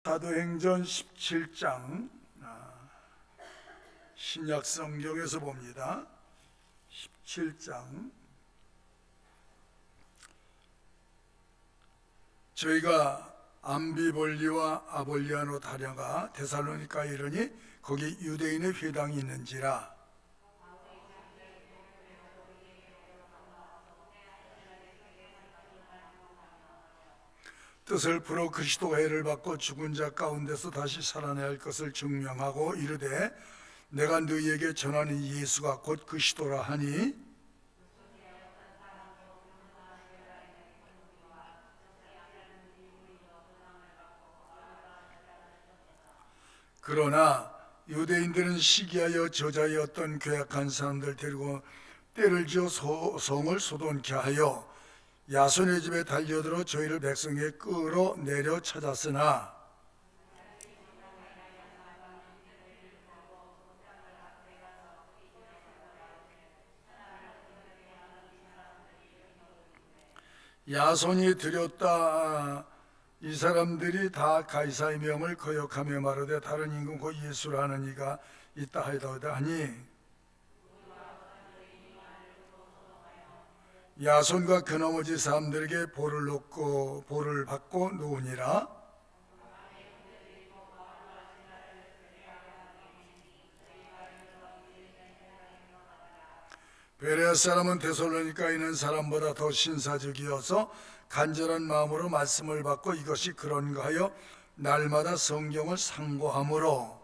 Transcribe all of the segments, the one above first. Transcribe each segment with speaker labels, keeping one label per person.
Speaker 1: 사도행전 17장 신약 성경에서 봅니다. 17장 저희가 암비볼리와 아볼리아노 다녀가 데살로니가에 이르니 거기 유대인의 회당이 있는지라. 뜻을 풀어 그리스도가 해를 받고 죽은 자 가운데서 다시 살아나야 할 것을 증명하고 이르되 내가 너희에게 전하는 예수가 곧 그리스도라 하니 그러나 유대인들은 시기하여 저자의 어떤 괴악한 사람들 데리고 때를 지어 성을 소돈케 하여 야손의 집에 달려들어 저희를 백성에게 끌어내려 찾았으나 야손이 드렸다. 이 사람들이 다 가이사의 명을 거역하며 말하되 다른 임금 곧 예수라는 이가 있다 하이다 하니 야손과 그 나머지 사람들에게 볼을 받고 놓으니라. 베레아 사람은 데살로니가에 있는 사람보다 더 신사적이어서 간절한 마음으로 말씀을 받고 이것이 그런가 하여 날마다 성경을 상고하므로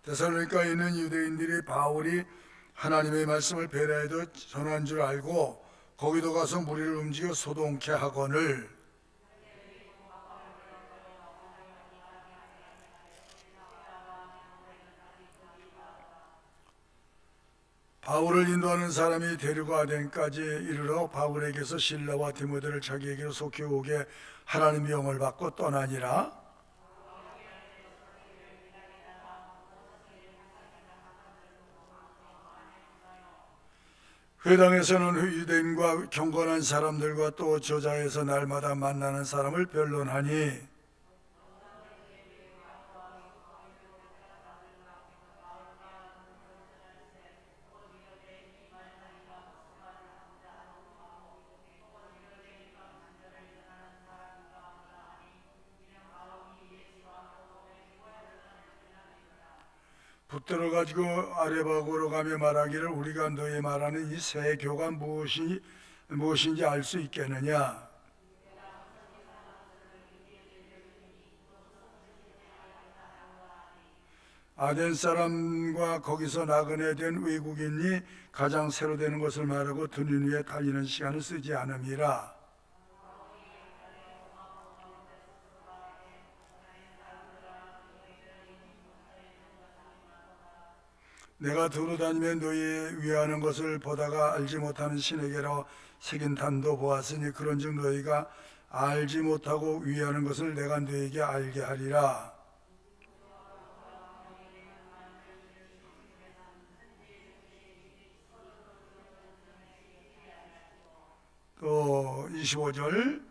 Speaker 1: 데살로니가에 있는 유대인들이 바울이 하나님의 말씀을 베레아에도 전한 줄 알고 거기도 가서 무리를 움직여 소동케 하거늘 바울을 인도하는 사람이 데리고 아덴까지 이르러 바울에게서 실라와 디모데를 자기에게로 속히 오게 하나님 명을 받고 떠나니라. 회당에서는 유대인과 경건한 사람들과 또 저자에서 날마다 만나는 사람을 변론하니 붙들어 가지고 아레바고로 가며 말하기를 우리가 너희 말하는 이 새 교가 무엇인지 알 수 있겠느냐. 아덴 사람과 거기서 나그네 된 외국인이 가장 새로 되는 것을 말하고 드는 위에 달리는 시간을 쓰지 않음이라. 내가 두루다니며 너희 위하는 것을 보다가 알지 못하는 신에게로 새긴 단도 보았으니 그런즉 너희가 알지 못하고 위하는 것을 내가 너희에게 알게 하리라. 또 25절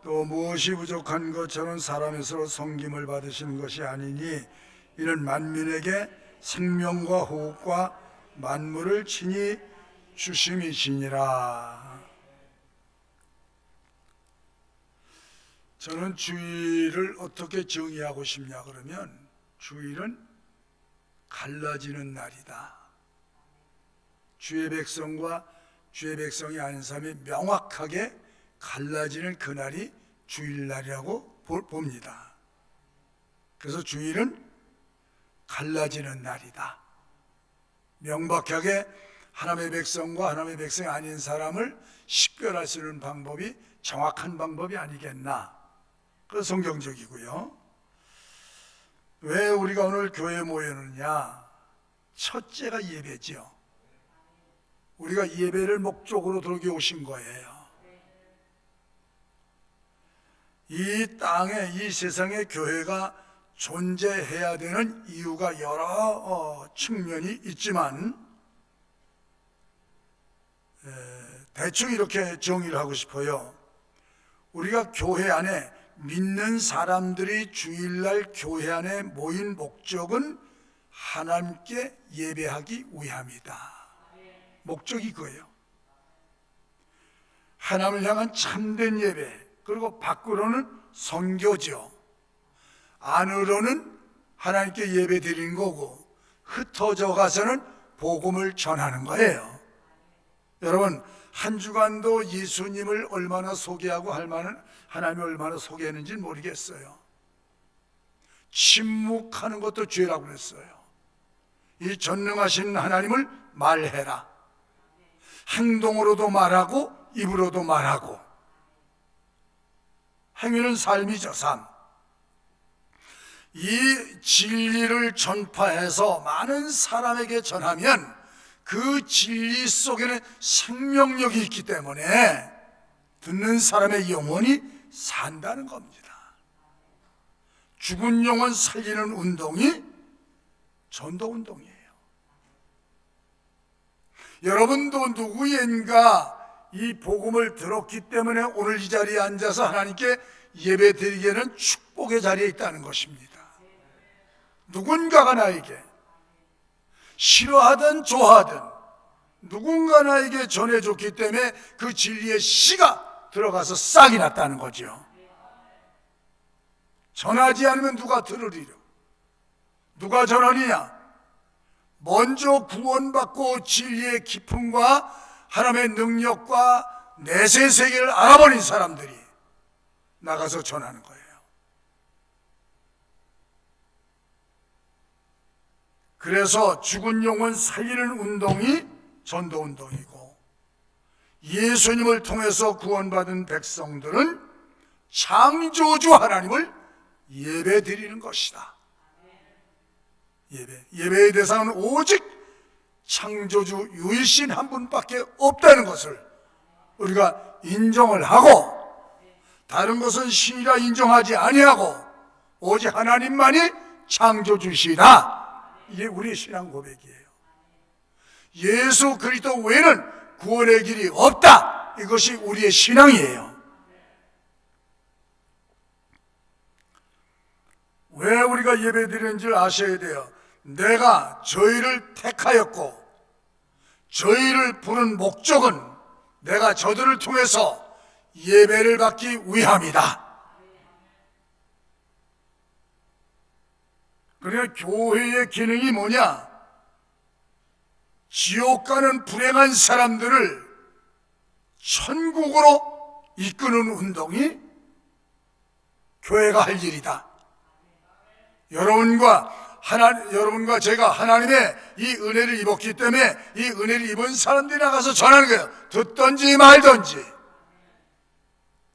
Speaker 1: 또 무엇이 부족한 것처럼 사람의 서로 섬김을 받으시는 것이 아니니 이는 만민에게 생명과 호흡과 만물을 친히 주심이시니라. 저는 주일을 어떻게 정의하고 싶냐 그러면 주일은 갈라지는 날이다. 주의 백성과 주의 백성이 아닌 사람이 명확하게 갈라지는 그날이 주일날이라고 봅니다. 그래서 주일은 갈라지는 날이다. 명백하게 하나님의 백성과 하나님의 백성이 아닌 사람을 식별할 수 있는 방법이 정확한 방법이 아니겠나. 그 성경적이고요. 왜 우리가 오늘 교회에 모였느냐? 첫째가 예배죠. 우리가 예배를 목적으로 들어오게 오신 거예요. 이 땅에 이 세상에 교회가 존재해야 되는 이유가 여러 측면이 있지만 대충 이렇게 정의를 하고 싶어요. 우리가 교회 안에 믿는 사람들이 주일날 교회 안에 모인 목적은 하나님께 예배하기 위함이다. 목적이 그거예요. 하나님을 향한 참된 예배, 그리고 밖으로는 선교죠. 안으로는 하나님께 예배 드리는 거고, 흩어져 가서는 복음을 전하는 거예요. 여러분, 한 주간도 예수님을 얼마나 소개하고 하나님을 얼마나 소개했는지 모르겠어요. 침묵하는 것도 죄라고 그랬어요. 이 전능하신 하나님을 말해라. 행동으로도 말하고 입으로도 말하고. 행위는 삶이죠, 삶. 이 진리를 전파해서 많은 사람에게 전하면 그 진리 속에는 생명력이 있기 때문에 듣는 사람의 영혼이 산다는 겁니다. 죽은 영혼 살리는 운동이 전도운동이에요. 여러분도 누구인가 이 복음을 들었기 때문에 오늘 이 자리에 앉아서 하나님께 예배 드리기에는 축복의 자리에 있다는 것입니다. 누군가가 나에게 싫어하든 좋아하든 누군가 나에게 전해줬기 때문에 그 진리의 씨가 들어가서 싹이 났다는 거죠. 전하지 않으면 누가 들으리려? 누가 전하느냐? 먼저 구원받고 진리의 기쁨과 하나님의 능력과 내세 세계를 알아버린 사람들이 나가서 전하는 거예요. 그래서 죽은 영혼 살리는 운동이 전도운동이고, 예수님을 통해서 구원받은 백성들은 창조주 하나님을 예배드리는 것이다. 예배의 대상은 오직 창조주 유일신 한 분밖에 없다는 것을 우리가 인정을 하고, 다른 것은 신이라 인정하지 아니하고 오직 하나님만이 창조주시다. 이게 우리의 신앙 고백이에요. 예수 그리스도 외에는 구원의 길이 없다. 이것이 우리의 신앙이에요. 왜 우리가 예배드리는지 아셔야 돼요. 내가 저희를 택하였고 저희를 부른 목적은 내가 저들을 통해서 예배를 받기 위함이다. 그러니까 교회의 기능이 뭐냐? 지옥 가는 불행한 사람들을 천국으로 이끄는 운동이 교회가 할 일이다. 여러분과 제가 하나님의 이 은혜를 입었기 때문에 이 은혜를 입은 사람들이 나가서 전하는 거예요. 듣든지 말든지.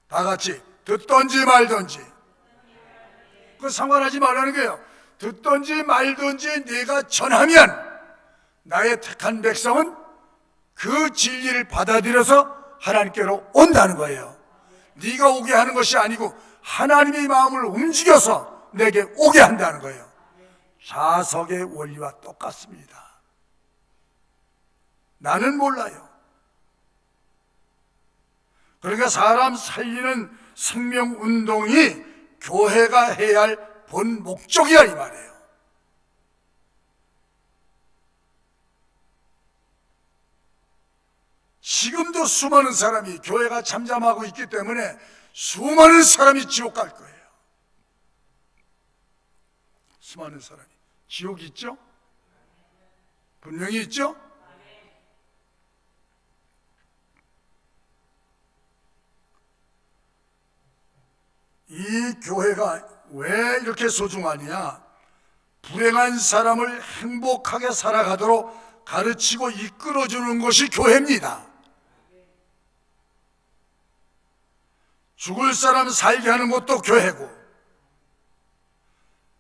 Speaker 1: 다 같이 듣든지 말든지. 그거 상관하지 말라는 거예요. 듣든지 말든지 내가 전하면 나의 택한 백성은 그 진리를 받아들여서 하나님께로 온다는 거예요. 네가 오게 하는 것이 아니고 하나님의 마음을 움직여서 내게 오게 한다는 거예요. 자석의 원리와 똑같습니다. 나는 몰라요. 그러니까 사람 살리는 생명운동이 교회가 해야 할 본 목적이야 이 말이에요. 지금도 수많은 사람이 교회가 잠잠하고 있기 때문에 수많은 사람이 지옥 갈 거예요. 수많은 사람이. 지옥이 있죠? 분명히 있죠? 이 교회가 왜 이렇게 소중하냐? 불행한 사람을 행복하게 살아가도록 가르치고 이끌어주는 것이 교회입니다. 죽을 사람 살게 하는 것도 교회고,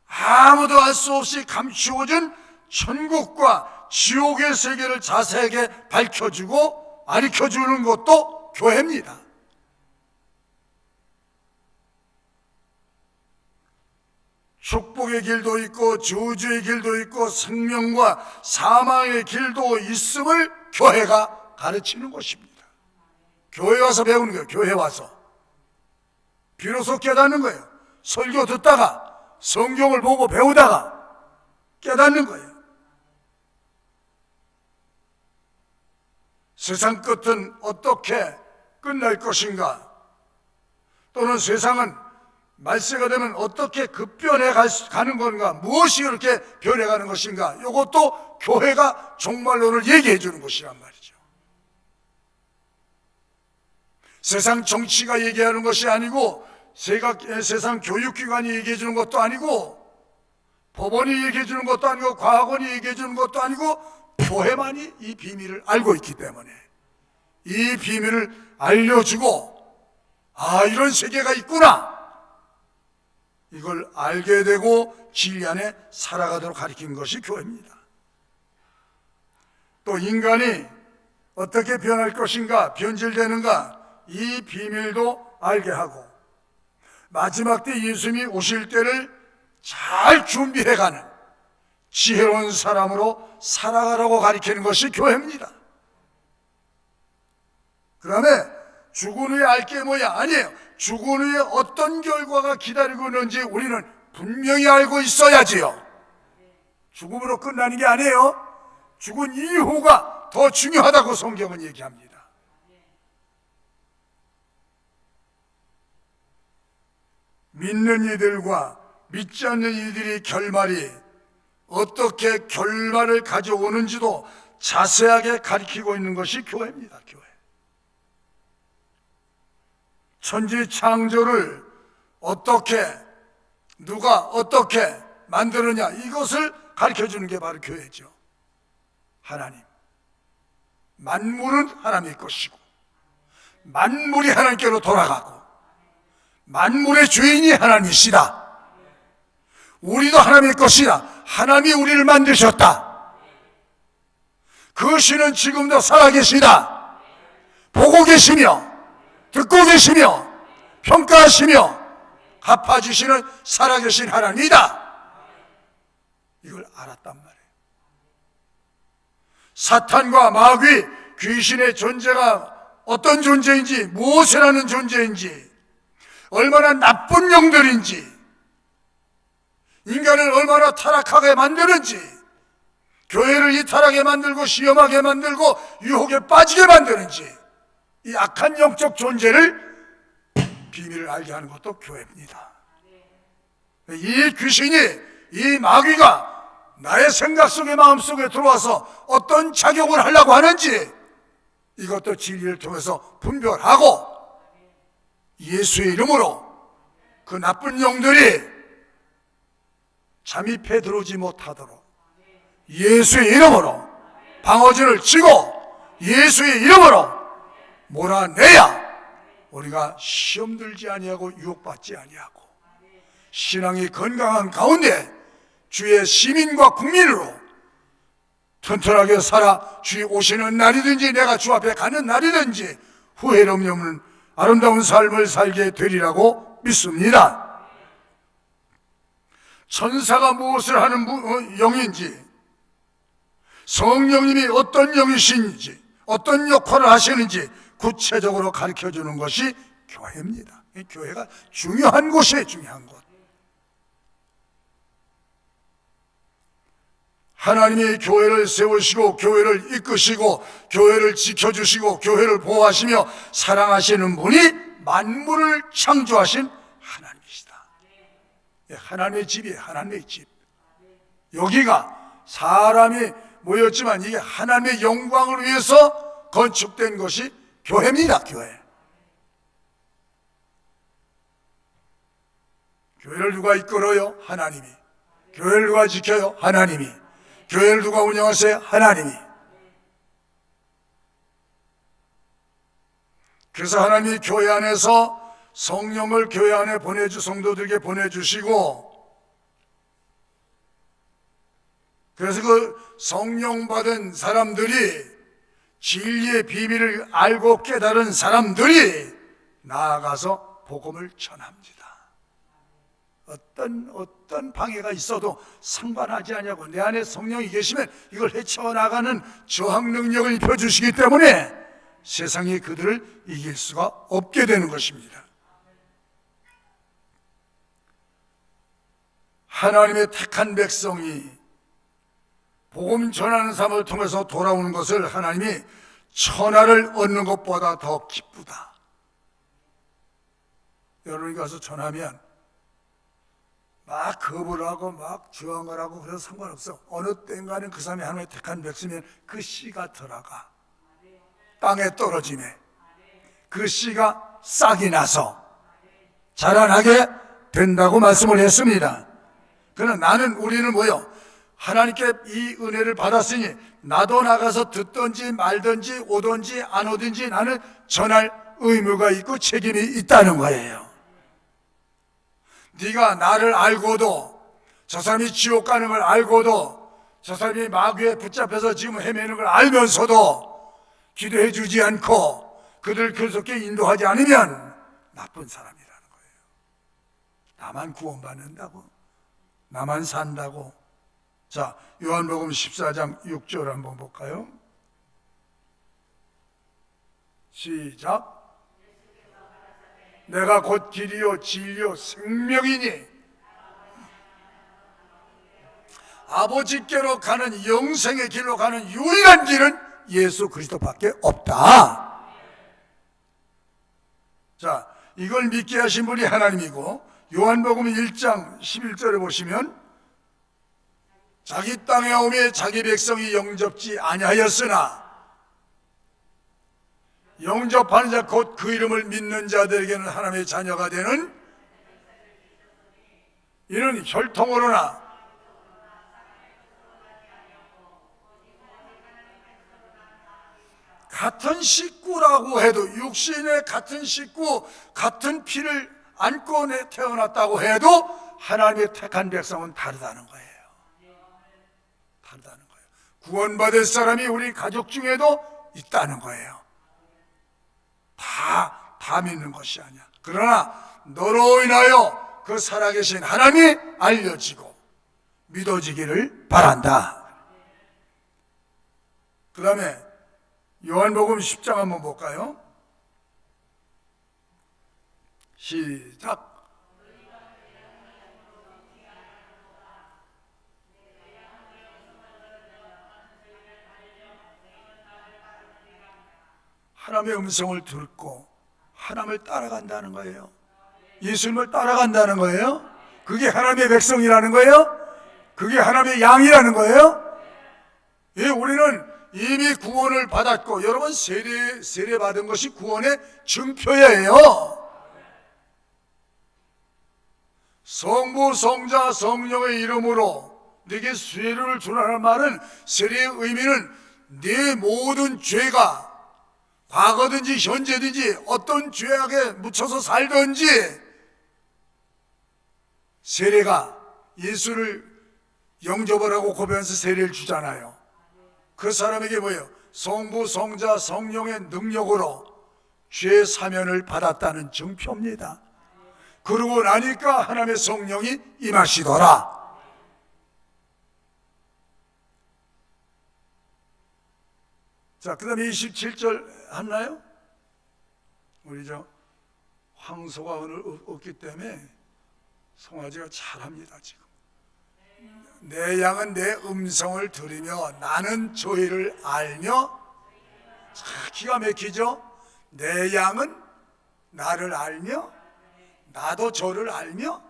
Speaker 1: 아무도 알 수 없이 감추어진 천국과 지옥의 세계를 자세하게 밝혀주고 가르쳐주는 것도 교회입니다. 축복의 길도 있고 저주의 길도 있고 생명과 사망의 길도 있음을 교회가 가르치는 것입니다. 교회 와서 배우는 거예요. 교회 와서 비로소 깨닫는 거예요. 설교 듣다가 성경을 보고 배우다가 깨닫는 거예요. 세상 끝은 어떻게 끝날 것인가, 또는 세상은 말세가 되면 어떻게 급변해 가는 건가, 무엇이 그렇게 변해가는 것인가, 이것도 교회가 종말론을 얘기해 주는 것이란 말이죠. 세상 정치가 얘기하는 것이 아니고, 세상 교육기관이 얘기해 주는 것도 아니고, 법원이 얘기해 주는 것도 아니고, 과학원이 얘기해 주는 것도 아니고, 교회만이 이 비밀을 알고 있기 때문에 이 비밀을 알려주고, 아, 이런 세계가 있구나, 이걸 알게 되고 진리 안에 살아가도록 가르친 것이 교회입니다. 또 인간이 어떻게 변할 것인가, 변질되는가, 이 비밀도 알게 하고, 마지막 때 예수님이 오실 때를 잘 준비해가는 지혜로운 사람으로 살아가라고 가르치는 것이 교회입니다. 그 다음에 죽은 후에 알 게 뭐야? 아니에요. 죽은 후에 어떤 결과가 기다리고 있는지 우리는 분명히 알고 있어야지요. 죽음으로 끝나는 게 아니에요. 죽은 이후가 더 중요하다고 성경은 얘기합니다. 믿는 이들과 믿지 않는 이들의 결말이 어떻게 결말을 가져오는지도 자세하게 가르치고 있는 것이 교회입니다. 교회. 천지 창조를 어떻게, 누가 어떻게 만드느냐, 이것을 가르쳐주는 게 바로 교회죠. 하나님, 만물은 하나님의 것이고 만물이 하나님께로 돌아가고 만물의 주인이 하나님이시다. 우리도 하나님의 것이다. 하나님이 우리를 만드셨다. 그 신은 지금도 살아계시다. 보고 계시며 듣고 계시며 평가하시며 갚아주시는 살아계신 하나님이다. 이걸 알았단 말이에요. 사탄과 마귀, 귀신의 존재가 어떤 존재인지, 무엇이라는 존재인지, 얼마나 나쁜 영들인지, 인간을 얼마나 타락하게 만드는지, 교회를 이타락하게 만들고 시험하게 만들고 유혹에 빠지게 만드는지, 이 악한 영적 존재를 비밀을 알게 하는 것도 교회입니다. 이 귀신이, 이 마귀가 나의 생각 속에, 마음 속에 들어와서 어떤 작용을 하려고 하는지 이것도 진리를 통해서 분별하고 예수의 이름으로 그 나쁜 영들이 잠입해 들어오지 못하도록 예수의 이름으로 방어진을 치고 예수의 이름으로 몰아내야 우리가 시험 들지 아니하고 유혹받지 아니하고 신앙이 건강한 가운데 주의 시민과 국민으로 튼튼하게 살아 주의 오시는 날이든지 내가 주 앞에 가는 날이든지 후회를 없는 아름다운 삶을 살게 되리라고 믿습니다. 천사가 무엇을 하는 영인지, 성령님이 어떤 영이신지, 어떤 역할을 하시는지 구체적으로 가르쳐주는 것이 교회입니다. 교회가 중요한 곳이에요. 중요한 곳. 하나님이 교회를 세우시고 교회를 이끄시고 교회를 지켜주시고 교회를 보호하시며 사랑하시는 분이 만물을 창조하신 하나님이시다. 하나님의 집이에요. 하나님의 집. 여기가 사람이 모였지만 이게 하나님의 영광을 위해서 건축된 것이 교회입니다. 교회. 교회를 누가 이끌어요? 하나님이. 교회를 누가 지켜요? 하나님이. 교회를 누가 운영하세요? 하나님이. 그래서 하나님이 교회 안에서 성령을 교회 안에 성도들에게 보내주시고, 그래서 그 성령 받은 사람들이, 진리의 비밀을 알고 깨달은 사람들이 나아가서 복음을 전합니다. 어떤 방해가 있어도 상관하지 않냐고, 내 안에 성령이 계시면 이걸 헤쳐나가는 저항 능력을 입혀주시기 때문에 세상이 그들을 이길 수가 없게 되는 것입니다. 하나님의 택한 백성이 복음 전하는 삶을 통해서 돌아오는 것을 하나님이 천하를 얻는 것보다 더 기쁘다. 여러분이 가서 전하면 막 거부를 하고 막 저항을 하고 그래서 상관없어. 어느 때인가는 그 사람이 하나님의 택한 백성이면 그 씨가 들어가 땅에 떨어지네. 그 씨가 싹이 나서 자라나게 된다고 말씀을 했습니다. 그러나 우리는 뭐요? 하나님께 이 은혜를 받았으니 나도 나가서 듣든지 말든지 오든지 안 오든지 나는 전할 의무가 있고 책임이 있다는 거예요. 네가 나를 알고도, 저 사람이 지옥 가는 걸 알고도, 저 사람이 마귀에 붙잡혀서 지금 헤매는 걸 알면서도 기도해 주지 않고 그들 교섭게 인도하지 않으면 나쁜 사람이라는 거예요. 나만 구원받는다고, 나만 산다고. 자, 요한복음 14장 6절 한번 볼까요? 시작. 내가 곧 길이요 진리요 생명이니 아버지께로 가는 영생의 길로 가는 유일한 길은 예수 그리스도밖에 없다. 자, 이걸 믿게 하신 분이 하나님이고, 요한복음 1장 11절에 보시면 자기 땅에 오매 자기 백성이 영접지 아니하였으나 영접하는 자 곧 그 이름을 믿는 자들에게는 하나님의 자녀가 되는 이는 혈통으로나 같은 식구라고 해도, 육신의 같은 식구, 같은 피를 안고 태어났다고 해도 하나님의 택한 백성은 다르다는 거예요. 다르다는 거예요. 구원받을 사람이 우리 가족 중에도 있다는 거예요. 다 믿는 것이 아니야. 그러나 너로 인하여 그 살아계신 하나님이 알려지고 믿어지기를 바란다. 그 다음에 요한복음 10장 한번 볼까요? 시작. 하나님의 음성을 듣고 하나님을 따라간다는 거예요. 예수님을 따라간다는 거예요. 그게 하나님의 백성이라는 거예요. 그게 하나님의 양이라는 거예요. 예, 우리는 이미 구원을 받았고, 여러분 세례 받은 것이 구원의 증표예요. 성부, 성자, 성령의 이름으로 네게 세례를 주라는 말은, 세례의 의미는 네 모든 죄가 과거든지 현재든지 어떤 죄악에 묻혀서 살든지 세례가, 예수를 영접을 하고 고백하면서 세례를 주잖아요. 그 사람에게 뭐예요? 성부, 성자, 성령의 능력으로 죄 사면을 받았다는 증표입니다. 그러고 나니까 하나님의 성령이 임하시더라. 자, 그 다음에 27절 하나요? 우리 황소가 오늘 없기 때문에 송아지가 잘합니다. 지금 내 양은 내 음성을 들으며 나는 저희를 알며, 기가 막히죠? 내 양은 나를 알며 나도 저를 알며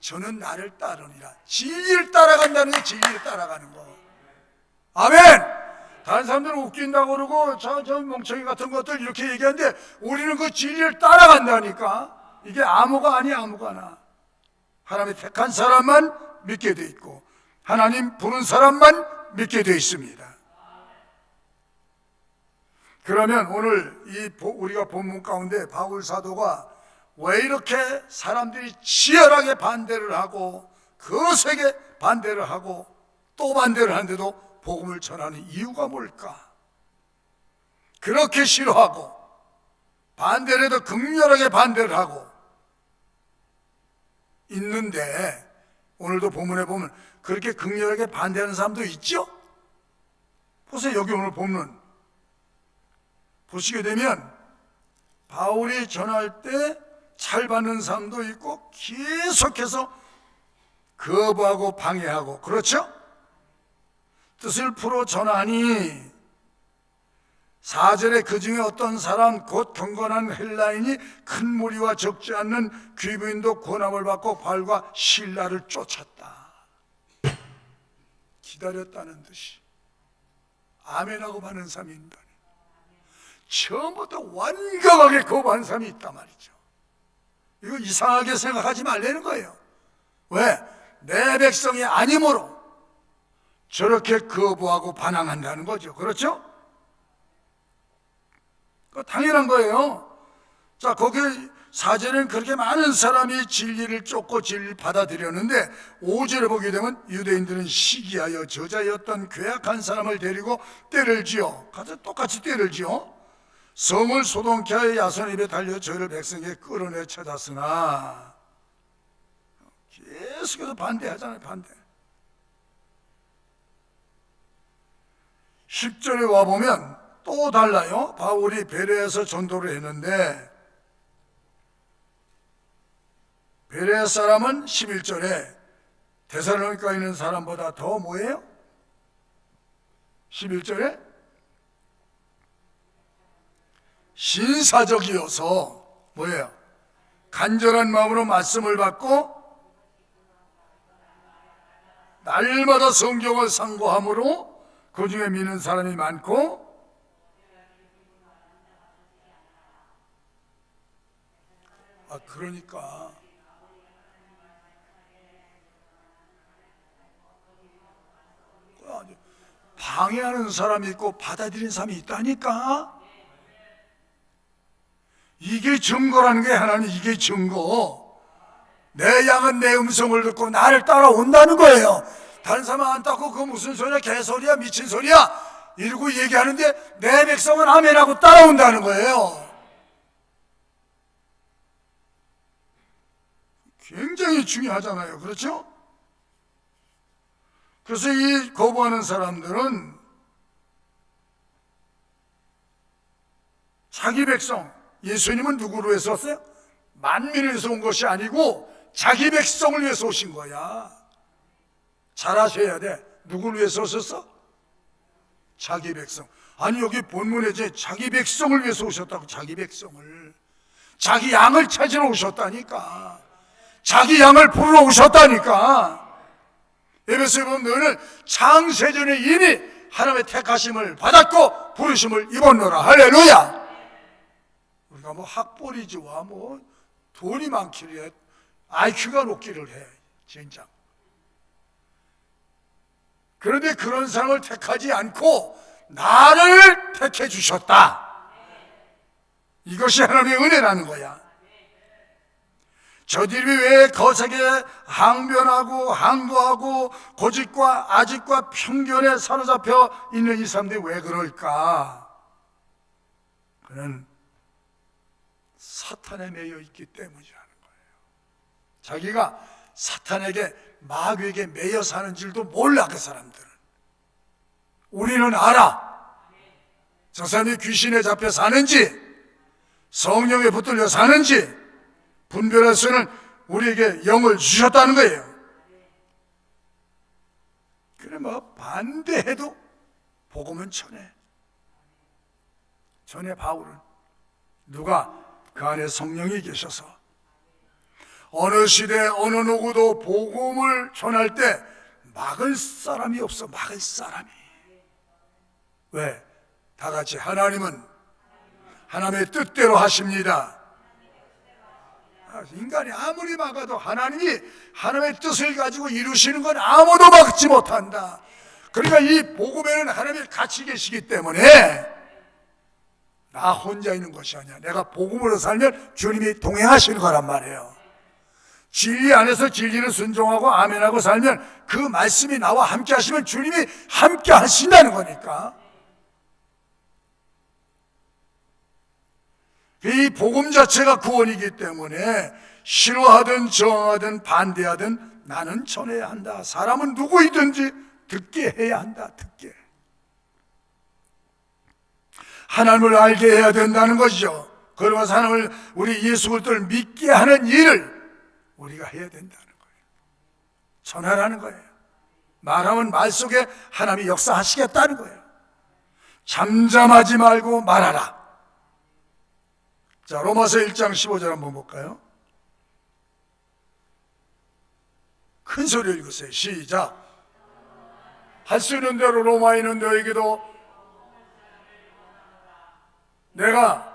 Speaker 1: 저는 나를 따르니라. 진리를 따라간다는 게 진리를 따라가는 거. 아멘. 다른 사람들은 웃긴다고 그러고 저 멍청이 같은 것들 이렇게 얘기하는데 우리는 그 진리를 따라간다니까. 이게 아무가 아니야, 아무거나. 하나님의 택한 사람만 믿게 돼 있고 하나님 부른 사람만 믿게 돼 있습니다. 그러면 오늘 우리가 본문 가운데 바울 사도가 왜 이렇게 사람들이 치열하게 반대를 하고 거세게 반대를 하고 또 반대를 하는데도 복음을 전하는 이유가 뭘까? 그렇게 싫어하고 반대를 해도 극렬하게 반대를 하고 있는데, 오늘도 본문에 보면 그렇게 극렬하게 반대하는 사람도 있죠? 보세요. 여기 오늘 보면 보시게 되면 바울이 전할 때 잘 받는 사람도 있고 계속해서 거부하고 방해하고, 그렇죠? 뜻을 풀어 전하니 4절에 그 중에 어떤 사람 곧 경건한 헬라인이 큰 무리와 적지 않는 귀부인도 권함을 받고 바울과 실라를 쫓았다. 기다렸다는 듯이 아멘하고 받는 사람이 있다. 처음부터 완벽하게 거부한 사람이 있단 말이죠. 이거 이상하게 생각하지 말라는 거예요. 왜? 내 백성이 아니므로 저렇게 거부하고 반항한다는 거죠. 그렇죠? 당연한 거예요. 자, 거기 4절에는 그렇게 많은 사람이 진리를 쫓고 진리를 받아들였는데 5절에 보게 되면 유대인들은 시기하여 저자였던 괴악한 사람을 데리고 때를 지어, 똑같이 때를 지어 성을 소동케 하여 야손 입에 달려 저희를 백성에게 끌어내 쳐das으나, 계속해서 반대하잖아요. 반대. 10절에 와보면 또 달라요. 바울이 베레아에서 전도를 했는데 베레아 사람은 11절에 데살로니가에 있는 사람보다 더 뭐예요? 11절에 신사적이어서 뭐예요? 간절한 마음으로 말씀을 받고 날마다 성경을 상고함으로 그 중에 믿는 사람이 많고, 그러니까 방해하는 사람이 있고 받아들이는 사람이 있다니까. 이게 증거라는 게 하나님, 이게 증거. 내 양은 내 음성을 듣고 나를 따라온다는 거예요. 다른 사람 안 따고 그거 무슨 소리야, 개소리야, 미친 소리야 이러고 얘기하는데 내 백성은 아멘하고 따라온다는 거예요. 굉장히 중요하잖아요. 그렇죠? 그래서 이 거부하는 사람들은 자기 백성, 예수님은 누구를 위해서 왔어요? 만민을 위해서 온 것이 아니고 자기 백성을 위해서 오신 거야. 잘 아셔야 돼. 누구를 위해서 오셨어? 자기 백성. 아니, 여기 본문에 이제 자기 백성을 위해서 오셨다고. 자기 백성을, 자기 양을 찾으러 오셨다니까. 자기 양을 부르러 오셨다니까. 에베소에 보면 너는 창세전에 이미 하나님의 택하심을 받았고 부르심을 입었노라. 할렐루야. 우리가 뭐 학벌이지와 뭐 돈이 많기를 해, IQ가 높기를 해, 진짜. 그런데 그런 사람을 택하지 않고 나를 택해 주셨다. 이것이 하나님의 은혜라는 거야. 저들이 왜 거세게 항변하고 항거하고 고집과 아집과 편견에 사로잡혀 있는 이 사람들이 왜 그럴까? 그는 사탄에 매여 있기 때문이라는 거예요. 자기가 사탄에게, 마귀에게 매여 사는 줄도 몰라. 그 사람들은. 우리는 알아. 저 사람이 귀신에 잡혀 사는지 성령에 붙들려 사는지 분별할 수는 우리에게 영을 주셨다는 거예요. 그래 뭐 반대해도 복음은 전해. 바울은 누가? 그 안에 성령이 계셔서 어느 시대 어느 누구도 복음을 전할 때 막을 사람이 없어. 막을 사람이. 왜? 다 같이 하나님은 하나님의 뜻대로 하십니다. 인간이 아무리 막아도 하나님이 하나님의 뜻을 가지고 이루시는 건 아무도 막지 못한다. 그러니까 이 복음에는 하나님이 같이 계시기 때문에 나 혼자 있는 것이 아니야. 내가 복음으로 살면 주님이 동행하시는 거란 말이에요. 진리 안에서 진리를 순종하고 아멘하고 살면 그 말씀이 나와 함께 하시면 주님이 함께 하신다는 거니까. 이 복음 자체가 구원이기 때문에 싫어하든 저항하든 반대하든 나는 전해야 한다. 사람은 누구이든지 듣게 해야 한다. 듣게. 하나님을 알게 해야 된다는 것이죠. 그러면서 하나님을, 우리 예수 그리스도를 믿게 하는 일을 우리가 해야 된다는 거예요. 전하라는 거예요. 말하면 말 속에 하나님이 역사하시겠다는 거예요. 잠잠하지 말고 말하라. 자, 로마서 1장 15절 한번 볼까요? 큰 소리로 읽으세요. 시작. 할 수 있는 대로 로마인은 너에게도 내가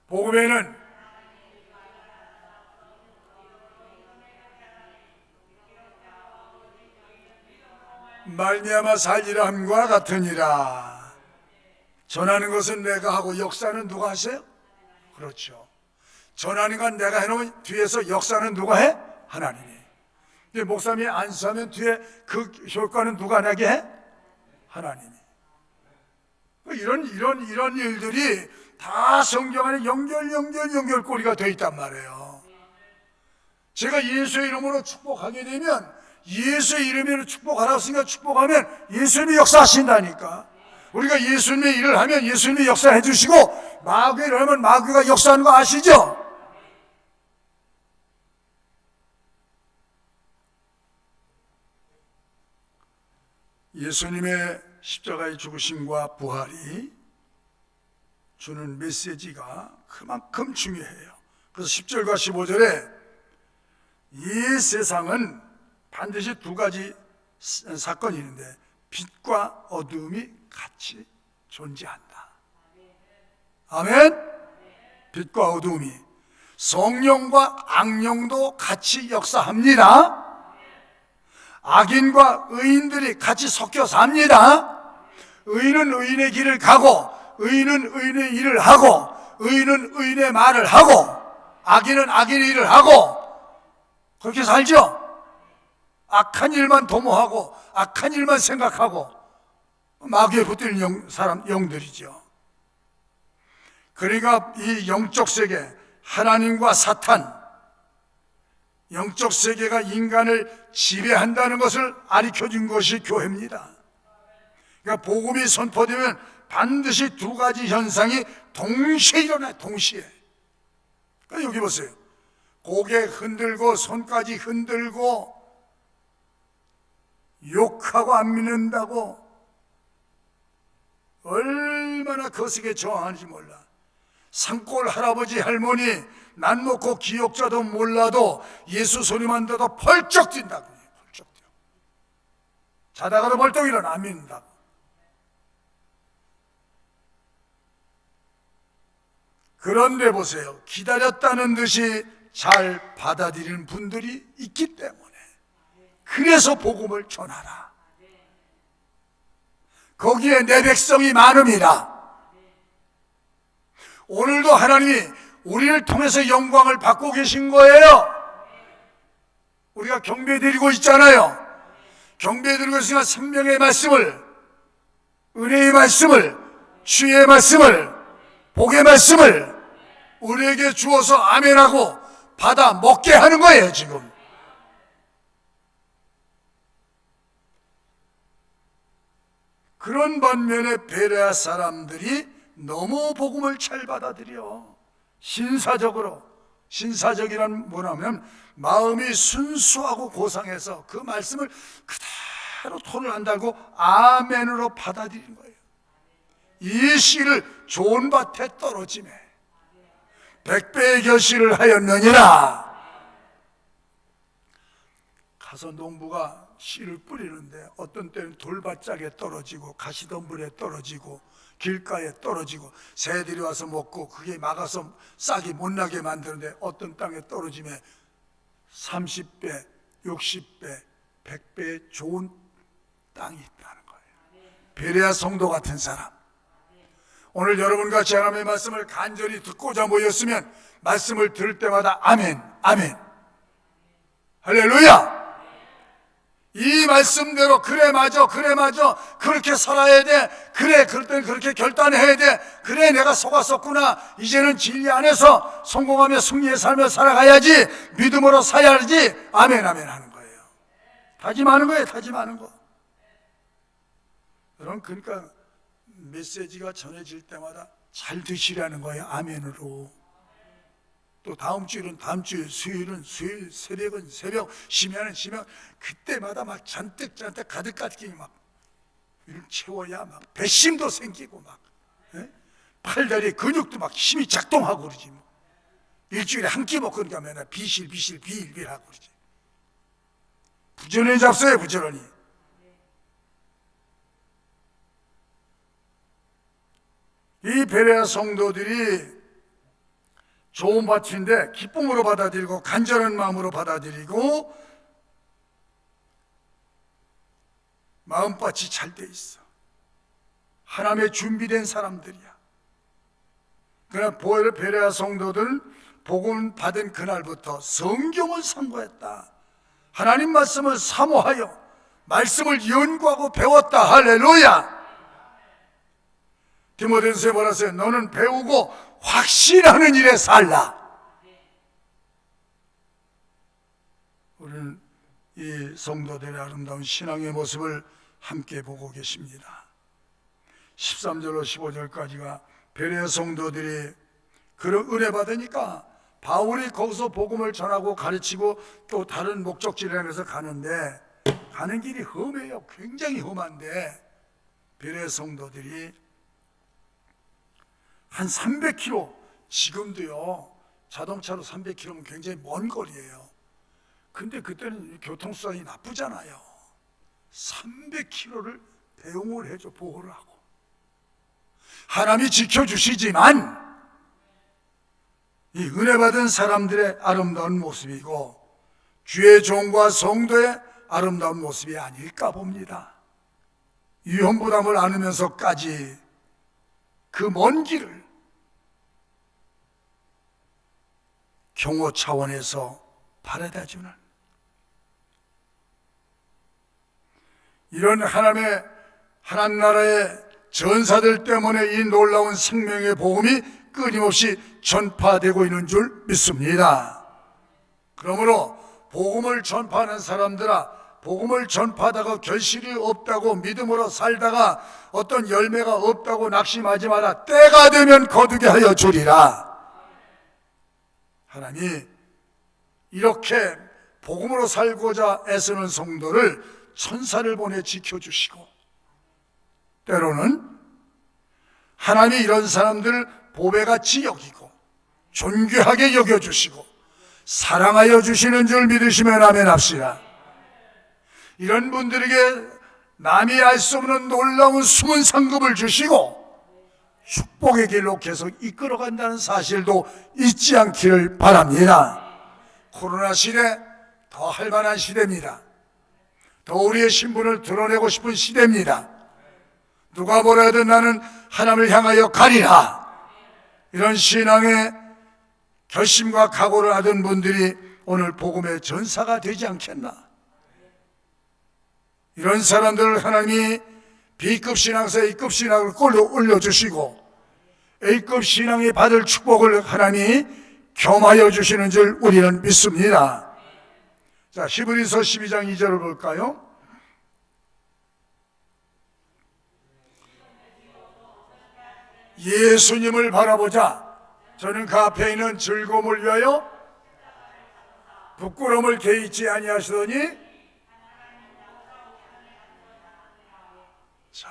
Speaker 1: 복음에는 말미암아 살리라 함과 같으니라. 전하는 것은 내가 하고 역사는 누가 하세요? 그렇죠. 전하는 건 내가 해놓으면 뒤에서 역사는 누가 해? 하나님이. 목사님이 안수하면 뒤에 그 효과는 누가 나게 해? 하나님이. 이런 일들이 다 성경 안에 연결고리가 되어 있단 말이에요. 제가 예수의 이름으로 축복하게 되면 예수의 이름으로 축복하라고 했으니까 축복하면 예수님이 역사하신다니까. 우리가 예수님의 일을 하면 예수님이 역사해 주시고, 마귀의 일을 하면 마귀가 역사하는 거 아시죠? 예수님의 십자가의 죽으심과 부활이 주는 메시지가 그만큼 중요해요. 그래서 10절과 15절에 이 세상은 반드시 두 가지 사건이 있는데 빛과 어두움이 같이 존재한다. 아멘? 빛과 어두움이, 성령과 악령도 같이 역사합니다. 악인과 의인들이 같이 섞여 삽니다. 의인은 의인의 길을 가고, 의인은 의인의 일을 하고, 의인은 의인의 말을 하고, 악인은 악인의 일을 하고, 그렇게 살죠. 악한 일만 도모하고 악한 일만 생각하고 마귀에 붙들린 영들이죠. 그러니까 이 영적 세계, 하나님과 사탄, 영적 세계가 인간을 지배한다는 것을 가르쳐준 것이 교회입니다. 그러니까 복음이 선포되면 반드시 두 가지 현상이 동시에 일어나요. 동시에. 그러니까 여기 보세요. 고개 흔들고 손까지 흔들고 욕하고 안 믿는다고 얼마나 거세게 저항하는지 몰라. 산골 할아버지 할머니 난 놓고 기억자도 몰라도 예수 소리만 들어도 펄쩍 뛴다고. 펄쩍 뛰어. 자다가도 벌떡 일어나 안 믿는다고. 그런데 보세요. 기다렸다는 듯이 잘 받아들이는 분들이 있기 때문에, 그래서 복음을 전하라. 거기에 내 백성이 많음이라. 오늘도 하나님이 우리를 통해서 영광을 받고 계신 거예요. 우리가 경배드리고 있잖아요. 경배드리고 있으니까 생명의 말씀을, 은혜의 말씀을, 주의 말씀을, 복의 말씀을 우리에게 주어서 아멘하고 받아 먹게 하는 거예요. 지금 그런 반면에 베레아 사람들이 너무 복음을 잘 받아들여. 신사적이란 뭐냐면 마음이 순수하고 고상해서 그 말씀을 그대로 톤을 안 달고 아멘으로 받아들이는 거예요. 이 씨를 좋은 밭에 떨어지매 100배의 결실을 하였느니라. 가서 농부가 씨를 뿌리는데 어떤 때는 돌밭짝에 떨어지고 가시덤불에 떨어지고 길가에 떨어지고 새들이 와서 먹고 그게 막아서 싹이 못 나게 만드는데 어떤 땅에 떨어지면 30배, 60배, 100배의 좋은 땅이 있다는 거예요. 베레아 성도 같은 사람. 오늘 여러분과 하나님의 말씀을 간절히 듣고자 모였으면 말씀을 들을 때마다 아멘, 아멘, 할렐루야. 이 말씀대로 그래 맞아 그렇게 살아야 돼, 그래 그럴 땐 그렇게 결단해야 돼, 그래 내가 속았었구나, 이제는 진리 안에서 성공하며 승리의 삶을 살아가야지, 믿음으로 살아야지, 아멘 아멘 하는 거예요. 다짐하는 거예요. 다짐하는 거. 여러분, 그러니까 메시지가 전해질 때마다 잘 드시라는 거예요. 아멘으로. 또 다음 주일은 다음 주, 수요일은 수요일, 새벽은 새벽, 심야는 심야, 그때마다 막 잔뜩 가득 막 채워야 막 배심도 생기고 막, 예? 팔다리 근육도 막 힘이 작동하고 그러지. 뭐. 일주일에 한 끼 먹고 그러니까 맨날 비일비일 하고 그러지. 부지런히 잡숴요, 부지런히. 이 베레아 성도들이 좋은 밭인데 기쁨으로 받아들이고 간절한 마음으로 받아들이고 마음밭이 잘 돼 있어. 하나님의 준비된 사람들이야. 그러나 베레아 성도들 복음 받은 그날부터 성경을 상고했다. 하나님 말씀을 사모하여 말씀을 연구하고 배웠다. 할렐루야. 디모데전서에 뭐라서요? 너는 배우고 확신하는 일에 살라. 우리는 이 성도들의 아름다운 신앙의 모습을 함께 보고 계십니다. 13절로 15절까지가 베레아 성도들이 그런 은혜 받으니까 바울이 거기서 복음을 전하고 가르치고 또 다른 목적지를 향해서 가는데, 가는 길이 험해요. 굉장히 험한데 베레아 성도들이 한 300km, 지금도요 자동차로 300km면 굉장히 먼 거리예요. 근데 그때는 교통수단이 나쁘잖아요. 300km를 배웅을 해줘, 보호를 하고. 하나님이 지켜주시지만 이 은혜 받은 사람들의 아름다운 모습이고 주의 종과 성도의 아름다운 모습이 아닐까 봅니다. 위험부담을 안으면서까지 그 먼 길을 경호 차원에서 바라다주는 이런 하나님 나라의 전사들 때문에 이 놀라운 생명의 복음이 끊임없이 전파되고 있는 줄 믿습니다. 그러므로 복음을 전파하는 사람들아, 복음을 전파하다가 결실이 없다고 믿음으로 살다가 어떤 열매가 없다고 낙심하지 마라. 때가 되면 거두게 하여 주리라. 하나님이 이렇게 복음으로 살고자 애쓰는 성도를 천사를 보내 지켜주시고, 때로는 하나님이 이런 사람들을 보배같이 여기고 존귀하게 여겨주시고 사랑하여 주시는 줄 믿으시면 아멘 합시다. 이런 분들에게 남이 알 수 없는 놀라운 숨은 상급을 주시고 축복의 길로 계속 이끌어간다는 사실도 잊지 않기를 바랍니다. 코로나 시대 더 할만한 시대입니다. 더 우리의 신분을 드러내고 싶은 시대입니다. 누가 뭐라 하든 나는 하나님을 향하여 가리라. 이런 신앙의 결심과 각오를 하던 분들이 오늘 복음의 전사가 되지 않겠나. 이런 사람들을 하나님이 B급 신앙에서 A급 신앙을 올려주시고 A급 신앙이 받을 축복을 하나님이 겸하여 주시는 줄 우리는 믿습니다. 자, 히브리서 12장 2절을 볼까요? 예수님을 바라보자. 저는 그 앞에 있는 즐거움을 위하여 부끄러움을 개의치 아니하시더니, 자,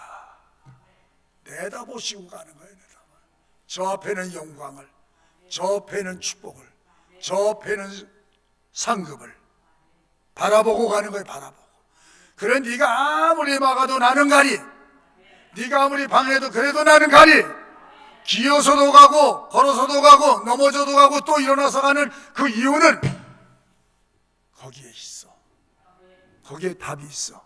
Speaker 1: 내다보시고 가는 거예요. 저 앞에는 영광을, 저 앞에는 축복을, 저 앞에는 상급을 바라보고 가는 거예요. 바라보고. 그래, 네가 아무리 막아도 나는 가리, 네가 아무리 방해해도 그래도 나는 가리. 기어서도 가고 걸어서도 가고 넘어져도 가고 또 일어나서 가는 그 이유는 거기에 있어. 거기에 답이 있어.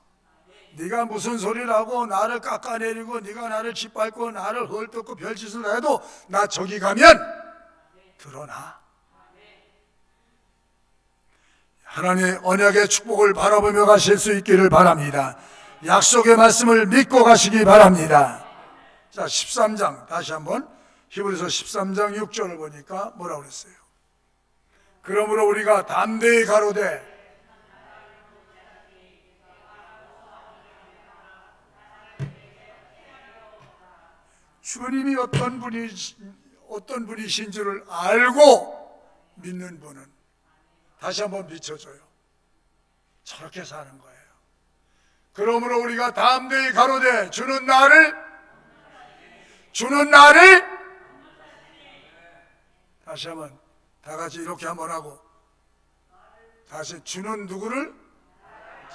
Speaker 1: 네가 무슨 소리를 하고 나를 깎아내리고 네가 나를 짓밟고 나를 헐뜯고 별짓을 해도 나 저기 가면 드러나. 하나님의 언약의 축복을 바라보며 가실 수 있기를 바랍니다. 약속의 말씀을 믿고 가시기 바랍니다. 자, 13장 다시 한번 히브리서 13장 6절을 보니까 뭐라고 그랬어요? 그러므로 우리가 담대히 가로되 주님이 어떤 분이신 줄을 알고 믿는 분은 다시 한번 비춰줘요. 저렇게 사는 거예요. 그러므로 우리가 담대히 가로되 주는 나를 다시 한번 다 같이 이렇게 한번 하고 다시 주는 누구를?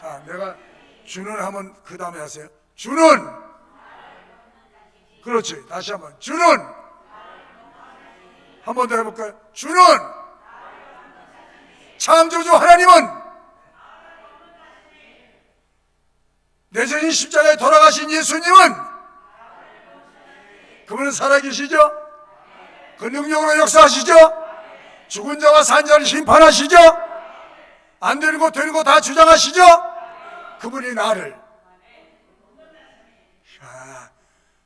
Speaker 1: 자, 내가 주는 하면 그 다음에 하세요. 주는 그렇지. 다시 한번 주는 한 번 더 해볼까요? 주는 창조주 하나님은 내전인 십자가에 돌아가신 예수님은 그분은 살아계시죠? 그 능력으로 역사하시죠? 죽은 자와 산 자를 심판하시죠? 안 되는 거 되는 거 다 주장하시죠? 그분이 나를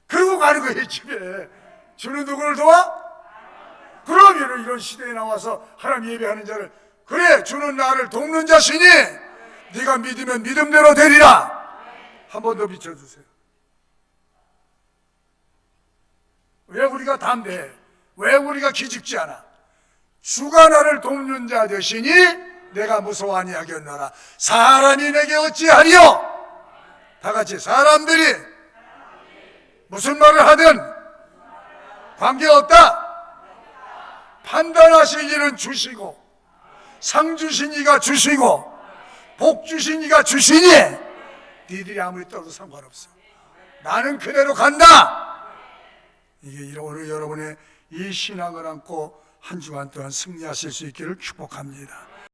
Speaker 1: 그러고 가는 거예요. 집에 주는 누구를 도와? 그럼 이런 시대에 나와서 하나님 예배하는 자를 그래 주는 나를 돕는 자시니 네가 믿으면 믿음대로 되리라. 한 번 더 비춰주세요. 왜 우리가 담대해? 왜 우리가 기죽지 않아? 주가 나를 돕는 자 되시니 내가 무서워 아니하겠노라. 사람이 내게 어찌하리요? 다 같이 사람들이 무슨 말을 하든 관계없다. 판단하실 일은 주시고 상 주신 이가 주시고 복 주신 이가 주시니 니들이 아무리 떠도 상관없어. 나는 그대로 간다. 이게 오늘 여러분의 이 신앙을 안고 한 주간 동안 승리하실 수 있기를 축복합니다.